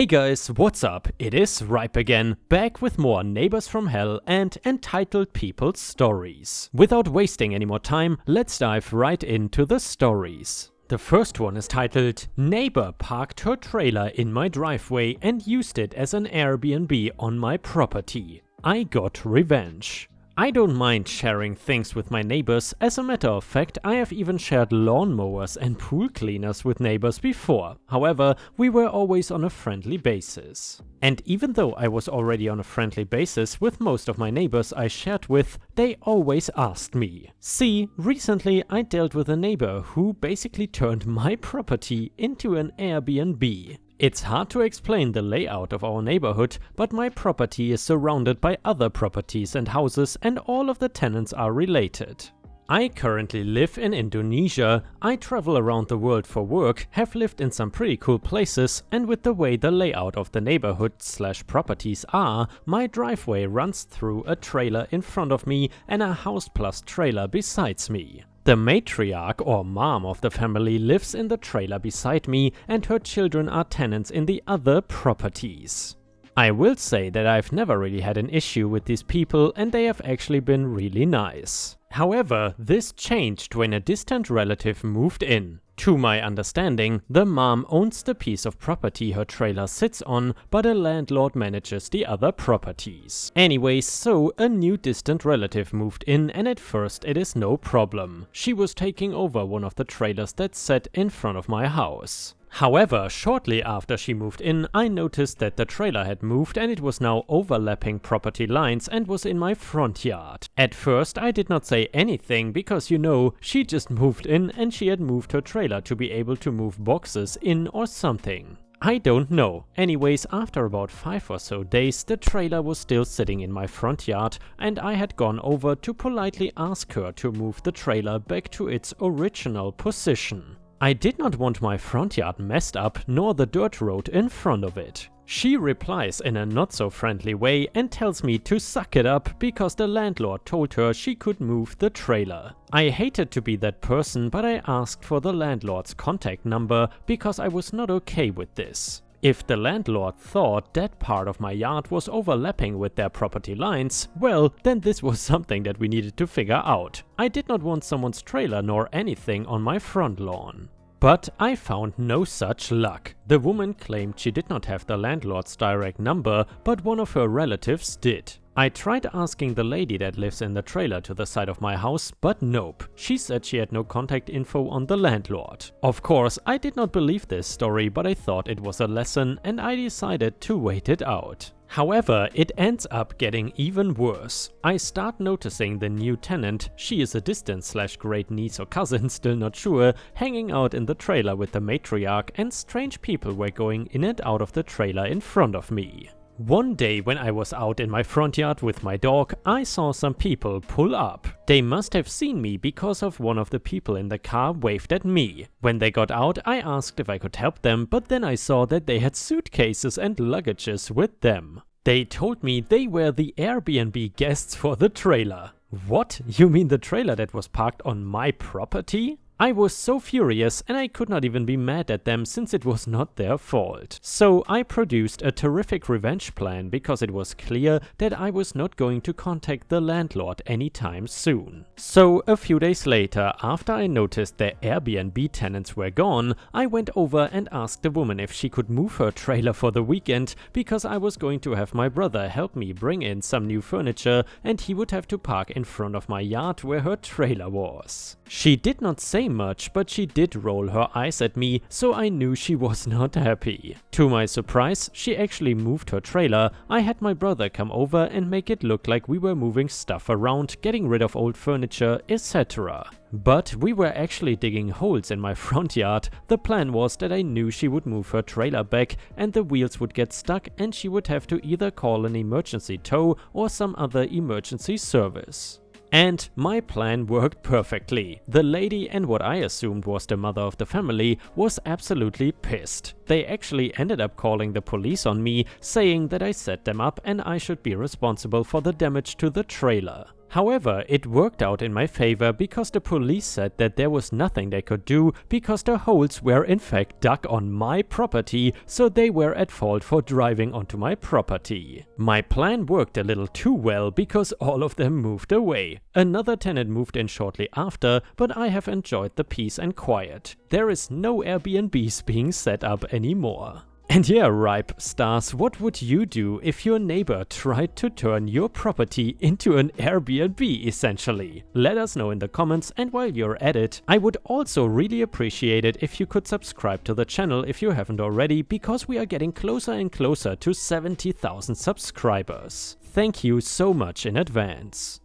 Hey guys, what's up? It is Ripe again, back with more Neighbors from Hell and entitled People's Stories. Without wasting any more time, let's dive right into the stories. The first one is titled, Neighbor parked her trailer in my driveway and used it as an Airbnb on my property. I got revenge. I don't mind sharing things with my neighbors. As a matter of fact, I have even shared lawnmowers and pool cleaners with neighbors before. However, we were always on a friendly basis. And even though I was already on a friendly basis with most of my neighbors I shared with, they always asked me. See, recently I dealt with a neighbor who basically turned my property into an Airbnb. It's hard to explain the layout of our neighborhood, but my property is surrounded by other properties and houses, and all of the tenants are related. I currently live in Indonesia. I travel around the world for work, have lived in some pretty cool places, and with the way the layout of the neighborhood/properties are, my driveway runs through a trailer in front of me and a house plus trailer besides me. The matriarch or mom of the family lives in the trailer beside me, and her children are tenants in the other properties. I will say that I've never really had an issue with these people, and they have actually been really nice. However, this changed when a distant relative moved in. To my understanding, the mom owns the piece of property her trailer sits on, but a landlord manages the other properties. Anyways, so a new distant relative moved in, and at first it is no problem. She was taking over one of the trailers that sat in front of my house. However, shortly after she moved in, I noticed that the trailer had moved and it was now overlapping property lines and was in my front yard. At first I did not say anything because, you know, she just moved in and she had moved her trailer to be able to move boxes in or something. I don't know. Anyways, after about 5 or so days, the trailer was still sitting in my front yard, and I had gone over to politely ask her to move the trailer back to its original position. I did not want my front yard messed up, nor the dirt road in front of it. She replies in a not so friendly way and tells me to suck it up because the landlord told her she could move the trailer. I hated to be that person, but I asked for the landlord's contact number because I was not okay with this. If the landlord thought that part of my yard was overlapping with their property lines, well, then this was something that we needed to figure out. I did not want someone's trailer nor anything on my front lawn. But I found no such luck. The woman claimed she did not have the landlord's direct number, but one of her relatives did. I tried asking the lady that lives in the trailer to the side of my house, but nope. She said she had no contact info on the landlord. Of course, I did not believe this story, but I thought it was a lesson and I decided to wait it out. However, it ends up getting even worse. I start noticing the new tenant, she is a distant/great niece or cousin, still not sure, hanging out in the trailer with the matriarch, and strange people were going in and out of the trailer in front of me. One day when I was out in my front yard with my dog, I saw some people pull up. They must have seen me because of one of the people in the car waved at me. When they got out, I asked if I could help them, but then I saw that they had suitcases and luggages with them. They told me they were the Airbnb guests for the trailer. What? You mean the trailer that was parked on my property? I was so furious and I could not even be mad at them since it was not their fault. So I produced a terrific revenge plan because it was clear that I was not going to contact the landlord anytime soon. So a few days later, after I noticed the Airbnb tenants were gone, I went over and asked the woman if she could move her trailer for the weekend because I was going to have my brother help me bring in some new furniture and he would have to park in front of my yard where her trailer was. She did not say much, but she did roll her eyes at me, so I knew she was not happy. To my surprise, she actually moved her trailer. I had my brother come over and make it look like we were moving stuff around, getting rid of old furniture, etc. But we were actually digging holes in my front yard. The plan was that I knew she would move her trailer back and the wheels would get stuck and she would have to either call an emergency tow or some other emergency service. And my plan worked perfectly. The lady, and what I assumed was the mother of the family, was absolutely pissed. They actually ended up calling the police on me, saying that I set them up and I should be responsible for the damage to the trailer. However, it worked out in my favor because the police said that there was nothing they could do because the holes were in fact dug on my property, so they were at fault for driving onto my property. My plan worked a little too well because all of them moved away. Another tenant moved in shortly after, but I have enjoyed the peace and quiet. There is no Airbnbs being set up anymore. And yeah, Ripe Stars, what would you do if your neighbor tried to turn your property into an Airbnb essentially? Let us know in the comments, and while you're at it, I would also really appreciate it if you could subscribe to the channel if you haven't already, because we are getting closer and closer to 70,000 subscribers. Thank you so much in advance.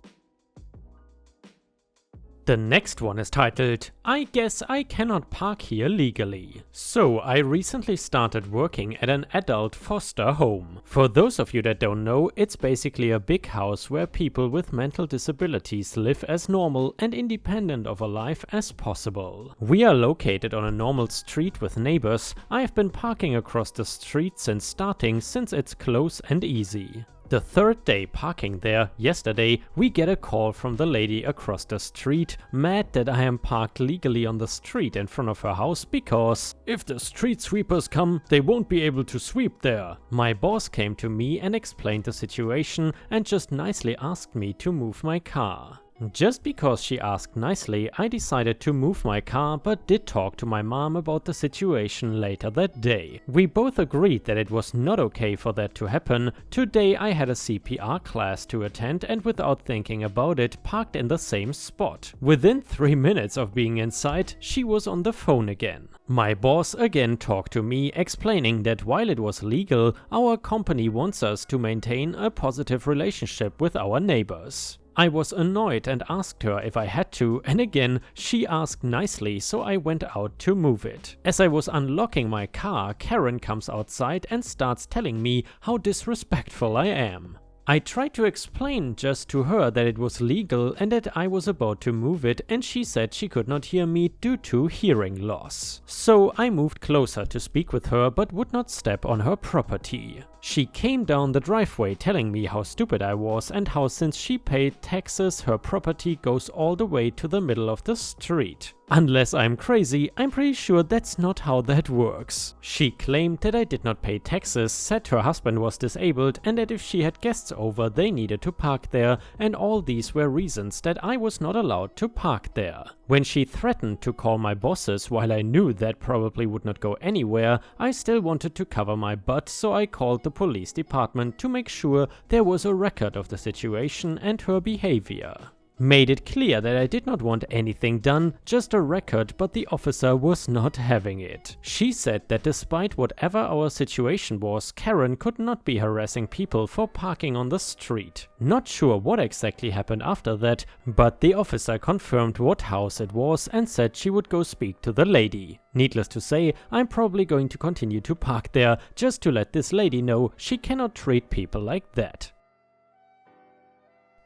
The next one is titled, I guess I cannot park here legally. So I recently started working at an adult foster home. For those of you that don't know, it's basically a big house where people with mental disabilities live as normal and independent of a life as possible. We are located on a normal street with neighbors. I have been parking across the street since it's close and easy. The third day parking there, yesterday, we get a call from the lady across the street, mad that I am parked legally on the street in front of her house because if the street sweepers come, they won't be able to sweep there. My boss came to me and explained the situation and just nicely asked me to move my car. Just because she asked nicely, I decided to move my car, but did talk to my mom about the situation later that day. We both agreed that it was not okay for that to happen. Today I had a CPR class to attend and without thinking about it, parked in the same spot. Within 3 minutes of being inside, she was on the phone again. My boss again talked to me, explaining that while it was legal, our company wants us to maintain a positive relationship with our neighbors. I was annoyed and asked her if I had to, and again she asked nicely, so I went out to move it. As I was unlocking my car, Karen comes outside and starts telling me how disrespectful I am. I tried to explain just to her that it was legal and that I was about to move it, and she said she could not hear me due to hearing loss. So I moved closer to speak with her but would not step on her property. She came down the driveway telling me how stupid I was and how since she paid taxes her property goes all the way to the middle of the street. Unless I'm crazy, I'm pretty sure that's not how that works. She claimed that I did not pay taxes, said her husband was disabled and that if she had guests over they needed to park there, and all these were reasons that I was not allowed to park there. When she threatened to call my bosses while I knew that probably would not go anywhere, I still wanted to cover my butt, so I called the police department to make sure there was a record of the situation and her behavior. Made it clear that I did not want anything done, just a record, but the officer was not having it. She said that despite whatever our situation was, Karen could not be harassing people for parking on the street. Not sure what exactly happened after that, but the officer confirmed what house it was and said she would go speak to the lady. Needless to say, I'm probably going to continue to park there just to let this lady know she cannot treat people like that.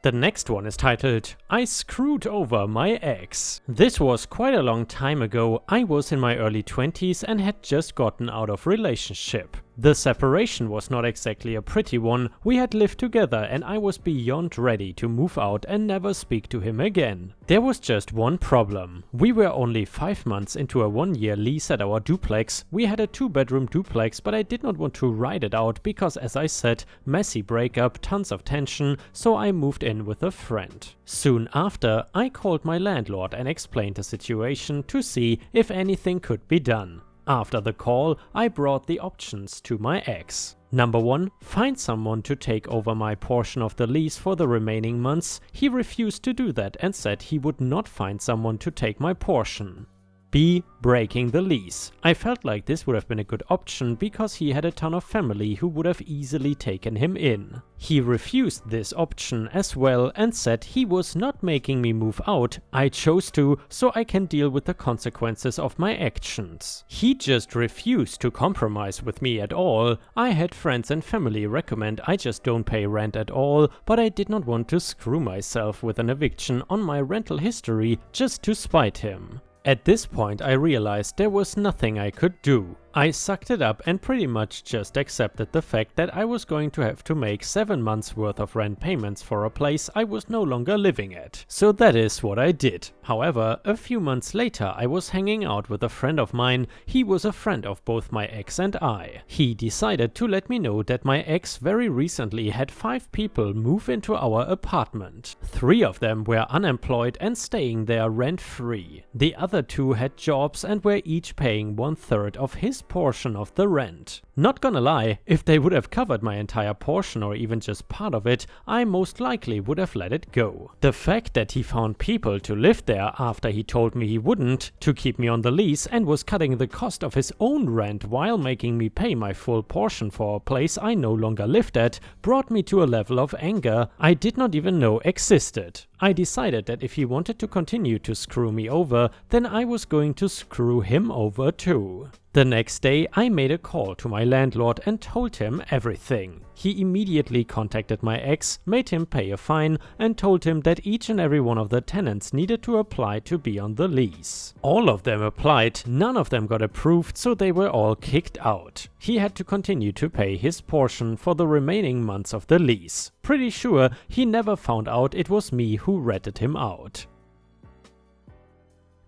The next one is titled, I screwed over my ex. This was quite a long time ago. I was in my early 20s and had just gotten out of relationship. The separation was not exactly a pretty one. We had lived together and I was beyond ready to move out and never speak to him again. There was just one problem. We were only 5 months into a 1-year lease at our duplex. We had a 2-bedroom duplex, but I did not want to ride it out because, as I said, messy breakup, tons of tension, so I moved in with a friend. Soon after, I called my landlord and explained the situation to see if anything could be done. After the call, I brought the options to my ex. Number 1, find someone to take over my portion of the lease for the remaining months. He refused to do that and said he would not find someone to take my portion. B. Breaking the lease. I felt like this would have been a good option because he had a ton of family who would have easily taken him in. He refused this option as well and said he was not making me move out. I chose to, so I can deal with the consequences of my actions. He just refused to compromise with me at all. I had friends and family recommend I just don't pay rent at all, but I did not want to screw myself with an eviction on my rental history just to spite him. At this point I realized there was nothing I could do. I sucked it up and pretty much just accepted the fact that I was going to have to make 7 months worth of rent payments for a place I was no longer living at. So that is what I did. However, a few months later I was hanging out with a friend of mine. He was a friend of both my ex and I. He decided to let me know that my ex very recently had 5 people move into our apartment. 3 of them were unemployed and staying there rent-free. The other 2 had jobs and were each paying 1/3 of his portion of the rent. Not gonna lie, if they would have covered my entire portion or even just part of it, I most likely would have let it go. The fact that he found people to live there after he told me he wouldn't, to keep me on the lease, and was cutting the cost of his own rent while making me pay my full portion for a place I no longer lived at, brought me to a level of anger I did not even know existed. I decided that if he wanted to continue to screw me over, then I was going to screw him over too. The next day I made a call to my landlord and told him everything. He immediately contacted my ex, made him pay a fine, and told him that each and every one of the tenants needed to apply to be on the lease. All of them applied, none of them got approved, so they were all kicked out. He had to continue to pay his portion for the remaining months of the lease. Pretty sure he never found out it was me who ratted him out.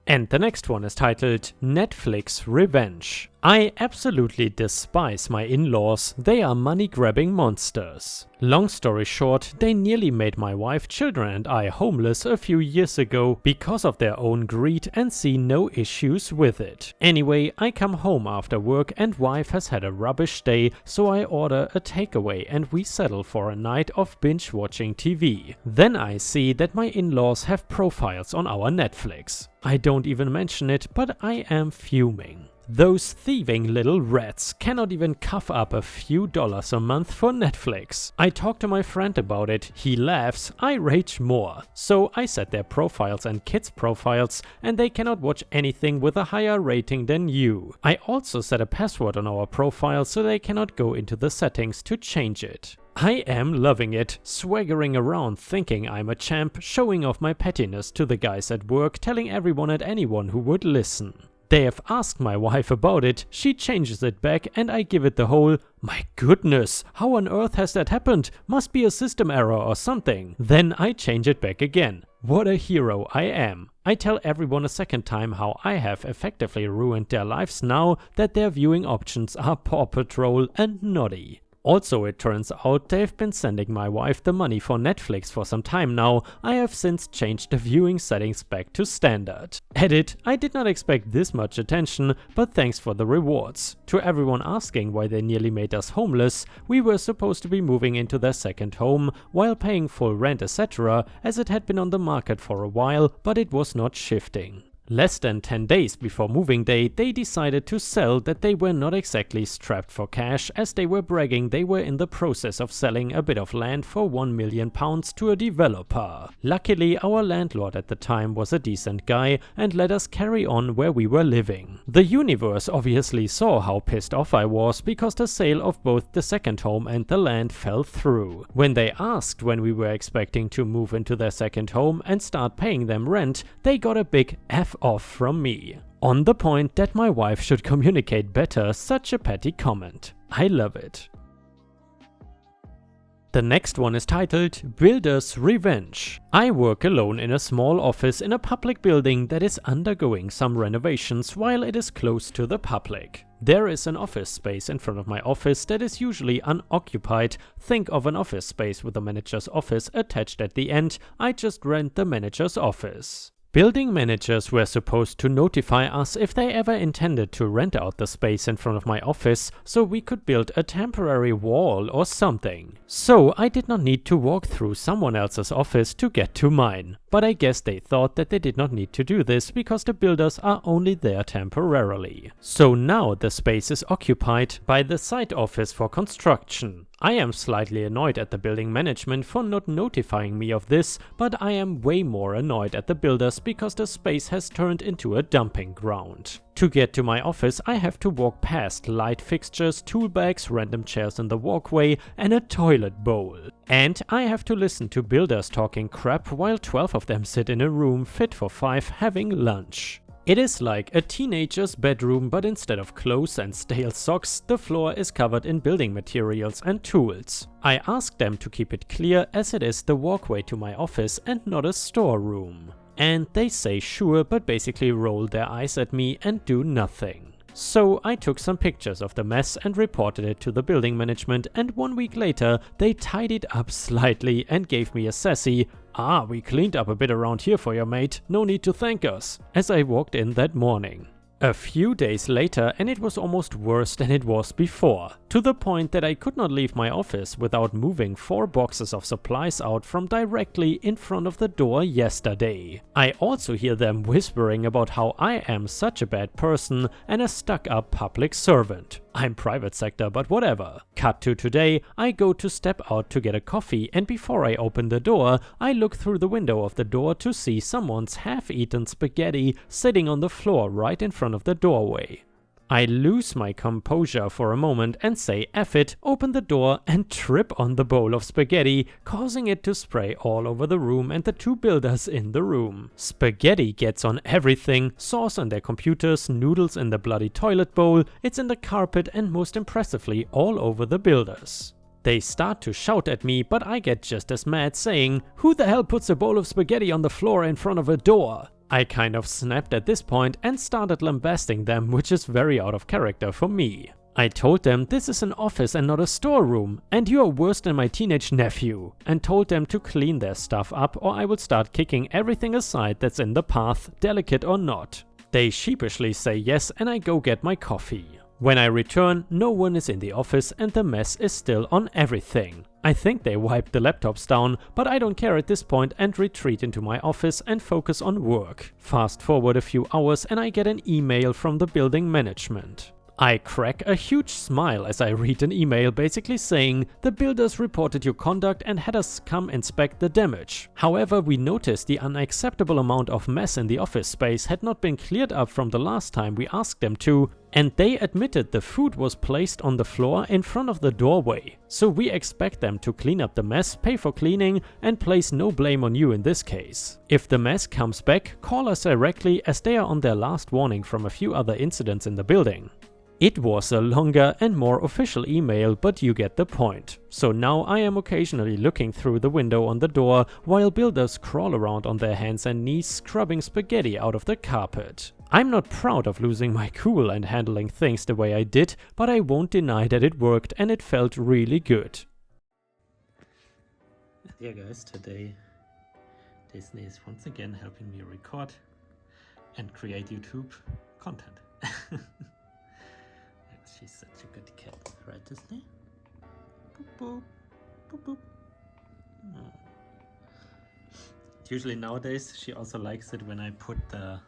And the next one is titled Netflix Revenge. I absolutely despise my in-laws. They are money-grabbing monsters. Long story short, they nearly made my wife, children and I homeless a few years ago because of their own greed and see no issues with it. Anyway, I come home after work and wife has had a rubbish day, so I order a takeaway and we settle for a night of binge-watching TV. Then I see that my in-laws have profiles on our Netflix. I don't even mention it, but I am fuming. Those thieving little rats cannot even cough up a few dollars a month for Netflix. I talk to my friend about it, he laughs, I rage more. So I set their profiles and kids' profiles, and they cannot watch anything with a higher rating than you. I also set a password on our profile so they cannot go into the settings to change it. I am loving it, swaggering around thinking I'm a champ, showing off my pettiness to the guys at work, telling everyone and anyone who would listen. They have asked my wife about it, she changes it back and I give it the whole, "My goodness, how on earth has that happened? Must be a system error or something." Then I change it back again. What a hero I am. I tell everyone a second time how I have effectively ruined their lives now that their viewing options are Paw Patrol and Noddy. Also, it turns out they've been sending my wife the money for Netflix for some time now. I have since changed the viewing settings back to standard. Edit: I did not expect this much attention, but thanks for the rewards. To everyone asking why they nearly made us homeless, we were supposed to be moving into their second home while paying full rent etc., as it had been on the market for a while, but it was not shifting. Less than 10 days before moving day, they decided to sell that they were not exactly strapped for cash, as they were bragging they were in the process of selling a bit of land for £1 million to a developer. Luckily, our landlord at the time was a decent guy and let us carry on where we were living. The universe obviously saw how pissed off I was because the sale of both the second home and the land fell through. When they asked when we were expecting to move into their second home and start paying them rent, they got a big F off from me. On the point that my wife should communicate better, such a petty comment. I love it. The next one is titled Builder's Revenge. I work alone in a small office in a public building that is undergoing some renovations while it is closed to the public. There is an office space in front of my office that is usually unoccupied. Think of an office space with a manager's office attached at the end. I just rent the manager's office. Building managers were supposed to notify us if they ever intended to rent out the space in front of my office so we could build a temporary wall or something. So I did not need to walk through someone else's office to get to mine. But I guess they thought that they did not need to do this because the builders are only there temporarily. So now the space is occupied by the site office for construction. I am slightly annoyed at the building management for not notifying me of this, but I am way more annoyed at the builders because the space has turned into a dumping ground. To get to my office, I have to walk past light fixtures, tool bags, random chairs in the walkway, and a toilet bowl. And I have to listen to builders talking crap while 12 of them sit in a room fit for 5 having lunch. It is like a teenager's bedroom, but instead of clothes and stale socks, the floor is covered in building materials and tools. I asked them to keep it clear as it is the walkway to my office and not a storeroom. And they say sure, but basically roll their eyes at me and do nothing. So I took some pictures of the mess and reported it to the building management, and 1 week later they tidied up slightly and gave me a sassy, "Ah, we cleaned up a bit around here for your mate, no need to thank us," as I walked in that morning. A few days later and it was almost worse than it was before, to the point that I could not leave my office without moving 4 boxes of supplies out from directly in front of the door yesterday. I also hear them whispering about how I am such a bad person and a stuck-up public servant. I'm private sector, but whatever. Cut to today, I go to step out to get a coffee, and before I open the door, I look through the window of the door to see someone's half-eaten spaghetti sitting on the floor right in front of the doorway. I lose my composure for a moment and say F it, open the door and trip on the bowl of spaghetti, causing it to spray all over the room and the 2 builders in the room. Spaghetti gets on everything, sauce on their computers, noodles in the bloody toilet bowl, it's in the carpet and most impressively all over the builders. They start to shout at me, but I get just as mad saying, "Who the hell puts a bowl of spaghetti on the floor in front of a door?" I kind of snapped at this point and started lambasting them, which is very out of character for me. I told them this is an office and not a storeroom, and you are worse than my teenage nephew, and told them to clean their stuff up or I will start kicking everything aside that's in the path, delicate or not. They sheepishly say yes and I go get my coffee. When I return, no one is in the office and the mess is still on everything. I think they wiped the laptops down, but I don't care at this point and retreat into my office and focus on work. Fast forward a few hours and I get an email from the building management. I crack a huge smile as I read an email basically saying, "The builders reported your conduct and had us come inspect the damage. However, we noticed the unacceptable amount of mess in the office space had not been cleared up from the last time we asked them to, and they admitted the food was placed on the floor in front of the doorway. So we expect them to clean up the mess, pay for cleaning, and place no blame on you in this case. If the mess comes back, call us directly as they are on their last warning from a few other incidents in the building." It was a longer and more official email, but you get the point. So now I am occasionally looking through the window on the door while builders crawl around on their hands and knees scrubbing spaghetti out of the carpet. I'm not proud of losing my cool and handling things the way I did, but I won't deny that it worked and it felt really good. Yeah guys, today Disney is once again helping me record and create YouTube content. She's such a good cat, right Disney? Boop boop, boop boop. Oh. Usually nowadays she also likes it when I put the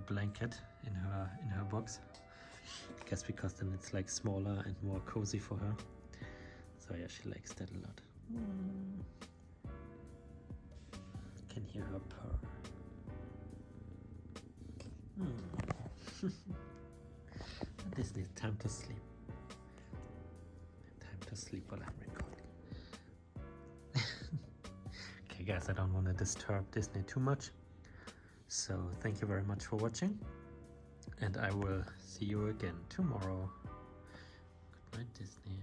blanket in her box. I guess because then it's like smaller and more cozy for her. So yeah, she likes that a lot. Can hear her purr. This needs time to sleep. Time to sleep while I'm recording. Okay guys, I don't want to disturb Disney too much. So thank you very much for watching. And I will see you again tomorrow. Good night, Disney.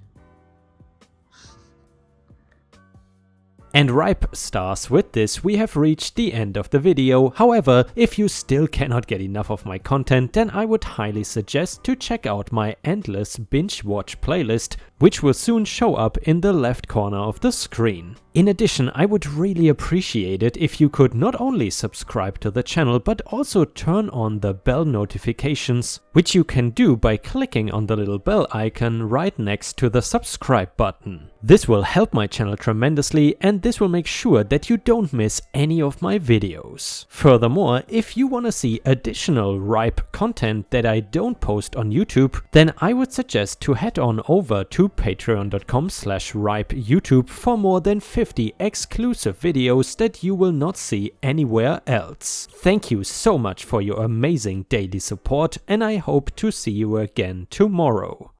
And ripe stars, with this we have reached the end of the video. However, if you still cannot get enough of my content, then I would highly suggest to check out my endless binge watch playlist, which will soon show up in the left corner of the screen. In addition, I would really appreciate it if you could not only subscribe to the channel, but also turn on the bell notifications, which you can do by clicking on the little bell icon right next to the subscribe button. This will help my channel tremendously, and this will make sure that you don't miss any of my videos. Furthermore, if you want to see additional ripe content that I don't post on YouTube, then I would suggest to head on over to patreon.com/ripeyoutube for more than 50 exclusive videos that you will not see anywhere else. Thank you so much for your amazing daily support, and I hope to see you again tomorrow.